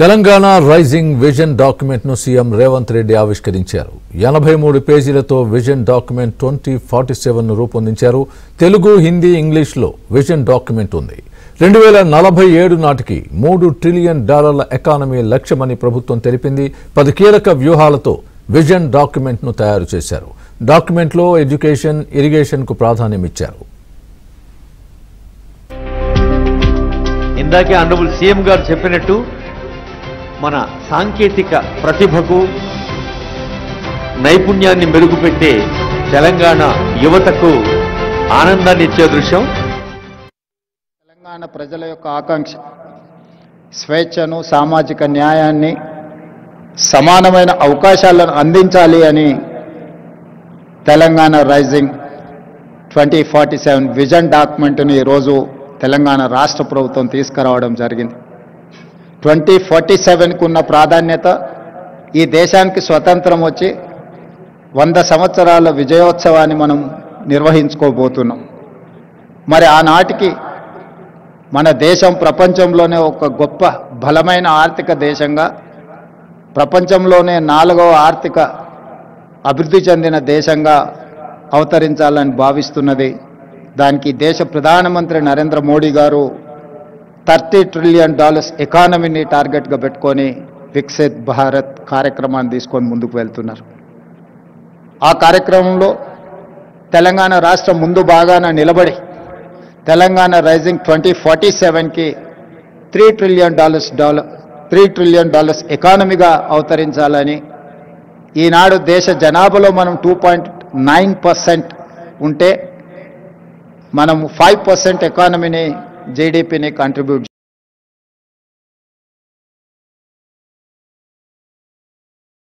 Telangana rising vision document ను CM Revanth Reddy ఆవిష్కరించారు. 83 పేజీలతో vision document 2047 ను రూపొందించారు. తెలుగు, హిందీ, ఇంగ్లీష్ లో విజన్ డాక్యుమెంట్ ఉంది. 2047 నాటికి $3 ట్రిలియన్ ఎకానమీ లక్ష్యమని ప్రభుత్వం తెలిపింది. 10 కీలక వ్యూహాలతో విజన్ డాక్యుమెంట్ ను తయారు చేశారు. డాక్యుమెంట్ లో ఎడ్యుకేషన్, ఇరిగేషన్ కు ప్రాధాన్యం ఇచ్చారు. ఇందాకే ఆనరబుల్ సీఎం గారు చెప్పినట్టు మన సాంకేతిక ప్రతిభకు నైపుణ్యాన్ని మెరుగుపెట్టే తెలంగాణ యువతకు ఆనందాన్ని ఇచ్చే దృశ్యం. తెలంగాణ ప్రజల యొక్క ఆకాంక్ష స్వేచ్ఛను, సామాజిక న్యాయాన్ని, సమానమైన అవకాశాలను అందించాలి అని తెలంగాణ రైజింగ్ 2047 విజన్ డాక్యుమెంట్ని ఈరోజు తెలంగాణ రాష్ట్ర ప్రభుత్వం తీసుకురావడం జరిగింది. 2047కు ఉన్న ప్రాధాన్యత, ఈ దేశానికి స్వతంత్రం వచ్చి 100 సంవత్సరాల విజయోత్సవాన్ని మనం నిర్వహించుకోబోతున్నాం. మరి ఆనాటికి మన దేశం ప్రపంచంలోనే ఒక గొప్ప బలమైన ఆర్థిక దేశంగా, ప్రపంచంలోనే 4వ ఆర్థిక అభివృద్ధి చెందిన దేశంగా అవతరించాలని భావిస్తున్నది. దానికి దేశ ప్రధానమంత్రి నరేంద్ర మోడీ గారు $30 ట్రిలియన్ ఎకానమీని టార్గెట్గా పెట్టుకొని వికసిత్ భారత్ కార్యక్రమాన్ని తీసుకొని ముందుకు వెళ్తున్నారు. ఆ కార్యక్రమంలో తెలంగాణ రాష్ట్రం ముందు బాగాన నిలబడి తెలంగాణ రైజింగ్ 2047కి $3 ట్రిలియన్ ఎకానమీగా అవతరించాలని, ఈనాడు దేశ జనాభాలో మనం 2.9% ఉంటే మనం 5% ఎకానమీని, జీడిపిని కంట్రిబ్యూట్